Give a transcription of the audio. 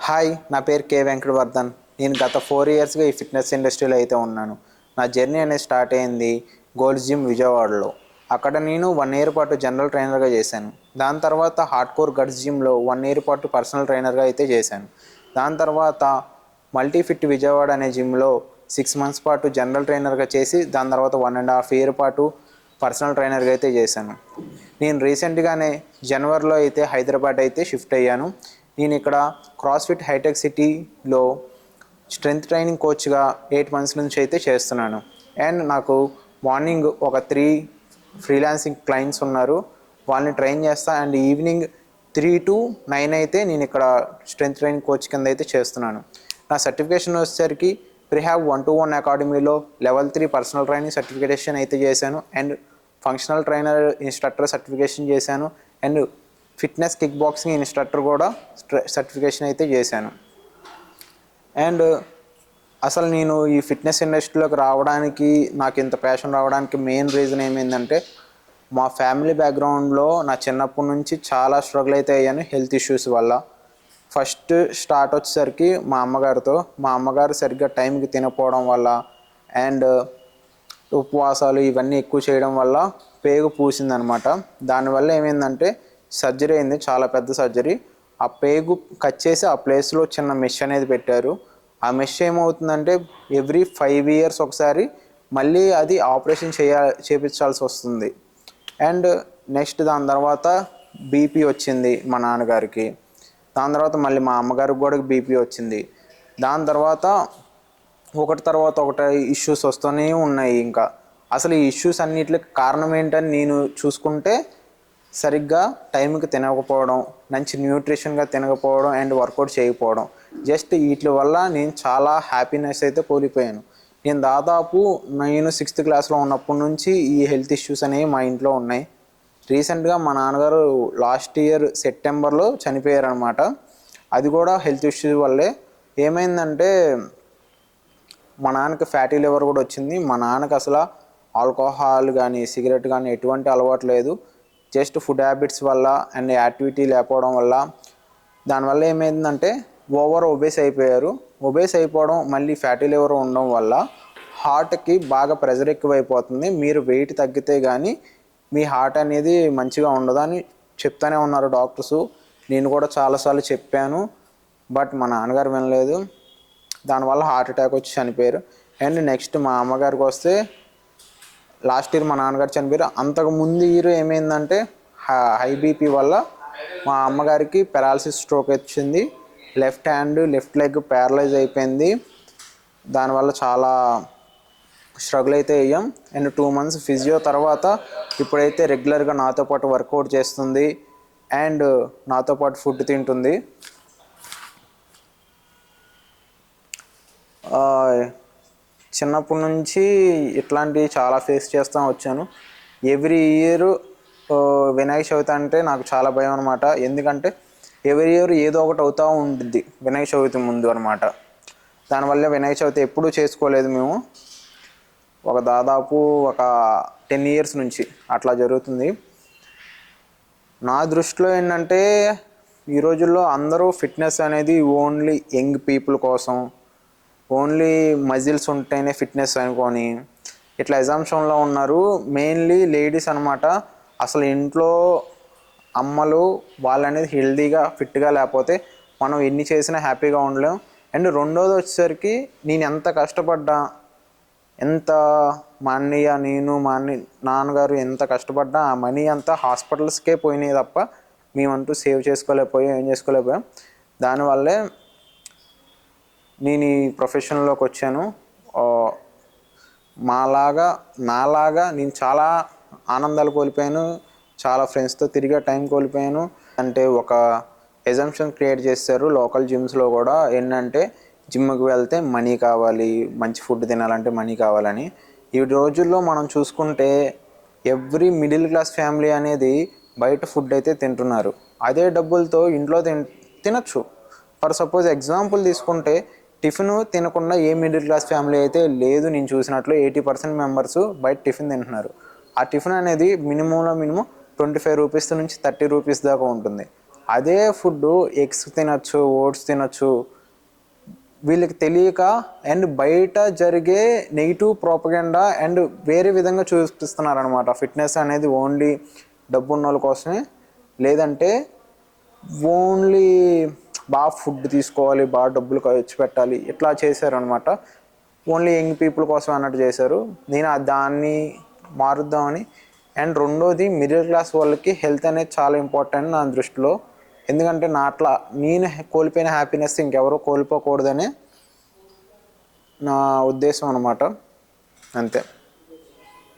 Hi, నా పేరు కే వెంకటవర్ధన్. నేను గత 4 ఇయర్స్గా ఈ ఫిట్నెస్ ఇండస్ట్రీలో అయితే ఉన్నాను. నా జర్నీ అనేది స్టార్ట్ అయింది గోల్డ్స్ జిమ్ విజయవాడలో. అక్కడ నేను 1 ఇయర్ పాటు జనరల్ ట్రైనర్గా చేశాను. దాని తర్వాత హార్డ్ కోర్ గట్స్ జిమ్లో 1 ఇయర్ పాటు పర్సనల్ ట్రైనర్గా అయితే చేశాను. దాని తర్వాత మల్టీ ఫిట్ విజయవాడ అనే జిమ్లో 6 మంత్స్ పాటు జనరల్ ట్రైనర్గా చేసి దాని తర్వాత 1.5 ఇయర్ పాటు పర్సనల్ ట్రైనర్గా అయితే చేశాను. నేను రీసెంట్గానే జనవరిలో అయితే హైదరాబాద్ అయితే షిఫ్ట్ అయ్యాను. నేను ఇక్కడ క్రాస్ఫిట్ హైటెక్ సిటీలో స్ట్రెంగ్త్ ట్రైనింగ్ కోచ్గా 8 మంత్స్ నుంచి అయితే చేస్తున్నాను. అండ్ నాకు మార్నింగ్ ఒక 3 ఫ్రీలాన్సింగ్ క్లయింట్స్ ఉన్నారు, వాళ్ళని ట్రైన్ చేస్తా. అండ్ ఈవినింగ్ 3 to 9 అయితే నేను ఇక్కడ స్ట్రెంగ్త్ ట్రైనింగ్ కోచ్ కింద అయితే చేస్తున్నాను. నా సర్టిఫికేషన్ వచ్చేసరికి ప్రిహాబ్ 1-to-1 అకాడమీలో లెవెల్ 3 పర్సనల్ ట్రైనింగ్ సర్టిఫికేషన్ అయితే చేశాను. And functional trainer instructor certification చేశాను. And fitness kick boxing instructor కూడా సర్టిఫికేషన్ అయితే చేశాను. అండ్ అసలు నేను ఈ ఫిట్నెస్ ఇండస్ట్రీలోకి రావడానికి, నాకు ఇంత ప్యాషన్ రావడానికి మెయిన్ రీజన్ ఏమైందంటే, మా ఫ్యామిలీ బ్యాక్గ్రౌండ్లో నా చిన్నప్పటి నుంచి చాలా స్ట్రగుల్ అయితే అయ్యాను హెల్త్ ఇష్యూస్ వల్ల. ఫస్ట్ స్టార్ట్ వచ్చేసరికి మా అమ్మగారు సరిగ్గా టైంకి తినకపోవడం వల్ల అండ్ ఉపవాసాలు ఇవన్నీ ఎక్కువ చేయడం వల్ల పేగు పూసిందనమాట. దానివల్ల ఏమైందంటే సర్జరీ అయింది, చాలా పెద్ద సర్జరీ. ఆ పేగు కట్ చేసి ఆ ప్లేస్లో చిన్న మెష్ అనేది పెట్టారు. ఆ మెష్ ఏమవుతుందంటే ఎవ్రీ 5 years ఒకసారి మళ్ళీ అది ఆపరేషన్ చేయించాల్సి వస్తుంది. అండ్ నెక్స్ట్ దాని తర్వాత బీపీ వచ్చింది మా నాన్నగారికి. దాని తర్వాత మళ్ళీ మా అమ్మగారికి కూడా బీపీ వచ్చింది. దాని తర్వాత ఒకటి తర్వాత ఒకటి ఇష్యూస్ వస్తూనే ఉన్నాయి. ఇంకా అసలు ఈ ఇష్యూస్ అన్నిటికి కారణం ఏంటని నేను చూసుకుంటే, సరిగ్గా టైంకి తినకపోవడం, మంచి న్యూట్రిషన్గా తినకపోవడం అండ్ వర్కౌట్ చేయకపోవడం. జస్ట్ వీటి వల్ల నేను చాలా హ్యాపీనెస్ అయితే కోల్పోయాను. నేను దాదాపు 6th క్లాస్లో ఉన్నప్పటి నుంచి ఈ హెల్త్ ఇష్యూస్ అనేవి మా ఇంట్లో ఉన్నాయి. రీసెంట్గా మా నాన్నగారు లాస్ట్ ఇయర్ సెప్టెంబర్లో చనిపోయారనమాట. అది కూడా హెల్త్ ఇష్యూస్ వల్లే. ఏమైందంటే మా నాన్నకి ఫ్యాటీ లివర్ కూడా వచ్చింది. మా నాన్నకి అసలు ఆల్కహాల్ కానీ సిగరెట్ కానీ ఎటువంటి అలవాటు లేదు. జస్ట్ ఫుడ్ హ్యాబిట్స్ వల్ల అండ్ యాక్టివిటీ లేకపోవడం వల్ల, దానివల్ల ఏమైందంటే ఓవర్ ఒబేస్ అయిపోయారు. ఒబేస్ అయిపోవడం మళ్ళీ ఫ్యాటీ లివర్ ఉండడం వల్ల హార్ట్కి బాగా ప్రెషర్ ఎక్కువైపోతుంది. మీరు వెయిట్ తగ్గితే కానీ మీ హార్ట్ అనేది మంచిగా ఉండదని చెప్తూనే ఉన్నారు డాక్టర్సు. నేను కూడా చాలాసార్లు చెప్పాను, బట్ మా నాన్నగారు వినలేదు. దానివల్ల హార్ట్ అటాక్ వచ్చి చనిపోయారు. అండ్ నెక్స్ట్ మా అమ్మగారికి వస్తే లాస్ట్ ఇయర్ మా నాన్నగారు చనిపోయారు. అంతకు ముందు ఇయర్ ఏమైందంటే హై బీపీ వల్ల మా అమ్మగారికి పెరాలసిస్ స్ట్రోక్ వచ్చింది. Left hand left leg paralyse అయిపోయింది. దానివల్ల చాలా స్ట్రగుల్ అయితే అయ్యాం. అండ్ 2 months ఫిజియో తర్వాత ఇప్పుడైతే రెగ్యులర్గా నాతో పాటు వర్కౌట్ చేస్తుంది అండ్ నాతో పాటు ఫుడ్ తింటుంది. చిన్నప్పటి నుంచి ఇట్లాంటివి చాలా ఫేస్ చేస్తూ వచ్చాను. ఎవ్రీ ఇయర్ వినాయక చవితి అంటే నాకు చాలా భయం అనమాట. ఎందుకంటే ఎవ్రీ ఇయర్ ఏదో ఒకటి అవుతూ ఉంటుంది వినాయక చవితి ముందు అనమాట. దానివల్ల వినాయక చవితి ఎప్పుడూ చేసుకోలేదు మేము. దాదాపు 10 years నుంచి అట్లా జరుగుతుంది. నా దృష్టిలో ఏంటంటే ఈ రోజుల్లో అందరూ ఫిట్నెస్ అనేది ఓన్లీ యంగ్ పీపుల్ కోసం, ఓన్లీ మజిల్స్ ఉంటేనే ఫిట్నెస్ అనుకొని ఇట్లా ఎగ్జామ్షన్లో ఉన్నారు. మెయిన్లీ లేడీస్ అనమాట. అసలు ఇంట్లో అమ్మలు వాళ్ళనేది హెల్తీగా ఫిట్గా లేకపోతే మనం ఎన్ని చేసినా హ్యాపీగా ఉండలేం. అండ్ రెండోది వచ్చేసరికి నేను ఎంత కష్టపడ్డా, ఎంత మా అన్నయ్య నేను నాన్నగారు ఎంత కష్టపడ్డా ఆ మనీ అంతా హాస్పిటల్స్కే పోయినాయి తప్ప మేమంటూ సేవ్ చేసుకోలేకపోయాం, ఏం చేసుకోలేకపోయాం. దానివల్లే నేను ఈ ప్రొఫెషన్లోకి వచ్చాను. నాలాగా నేను చాలా ఆనందాలు కోల్పోయాను, చాలా ఫ్రెండ్స్తో తిరిగే టైం కోల్పోయాను. అంటే ఒక ఎజంప్షన్ క్రియేట్ చేశారు లోకల్ జిమ్స్లో కూడా. ఏంటంటే జిమ్కి వెళ్తే మనీ కావాలి, మంచి ఫుడ్ తినాలంటే మనీ కావాలని. ఈ రోజుల్లో మనం చూసుకుంటే ఎవ్రీ మిడిల్ క్లాస్ ఫ్యామిలీ అనేది బయట ఫుడ్ అయితే తింటున్నారు. అదే డబ్బులతో ఇంట్లో తినచ్చు. ఫర్ సపోజ్ ఎగ్జాంపుల్ తీసుకుంటే టిఫిన్ తినకుండా ఏ మిడిల్ క్లాస్ ఫ్యామిలీ అయితే లేదు. నేను చూసినట్లు 80% మెంబర్స్ బయట టిఫిన్ తింటున్నారు. ఆ టిఫిన్ అనేది మినిమం 25 రూపీస్ నుంచి 30 రూపీస్ దాకా ఉంటుంది. అదే ఫుడ్ ఎగ్స్ తినచ్చు, ఓట్స్ తినచ్చు, వీళ్ళకి తెలియక అండ్ బయట జరిగే నెగిటివ్ ప్రోపగెండా అండ్ వేరే విధంగా చూపిస్తున్నారనమాట. ఫిట్నెస్ అనేది ఓన్లీ డబ్బు ఉన్న వాళ్ళ కోసమే, లేదంటే ఓన్లీ బాగా ఫుడ్ తీసుకోవాలి, బాగా డబ్బులు ఖర్చు పెట్టాలి, ఇట్లా చేశారనమాట. ఓన్లీ యంగ్ పీపుల్ కోసం అన్నట్టు చేశారు. నేను దాన్ని మారుద్దామని. అండ్ రెండోది, మిడిల్ క్లాస్ వాళ్ళకి హెల్త్ అనేది చాలా ఇంపార్టెంట్ నా దృష్టిలో. ఎందుకంటే నేను కోల్పోయిన హ్యాపీనెస్ ఇంకెవరో కోల్పోకూడదనే నా ఉద్దేశం అనమాట. అంతే.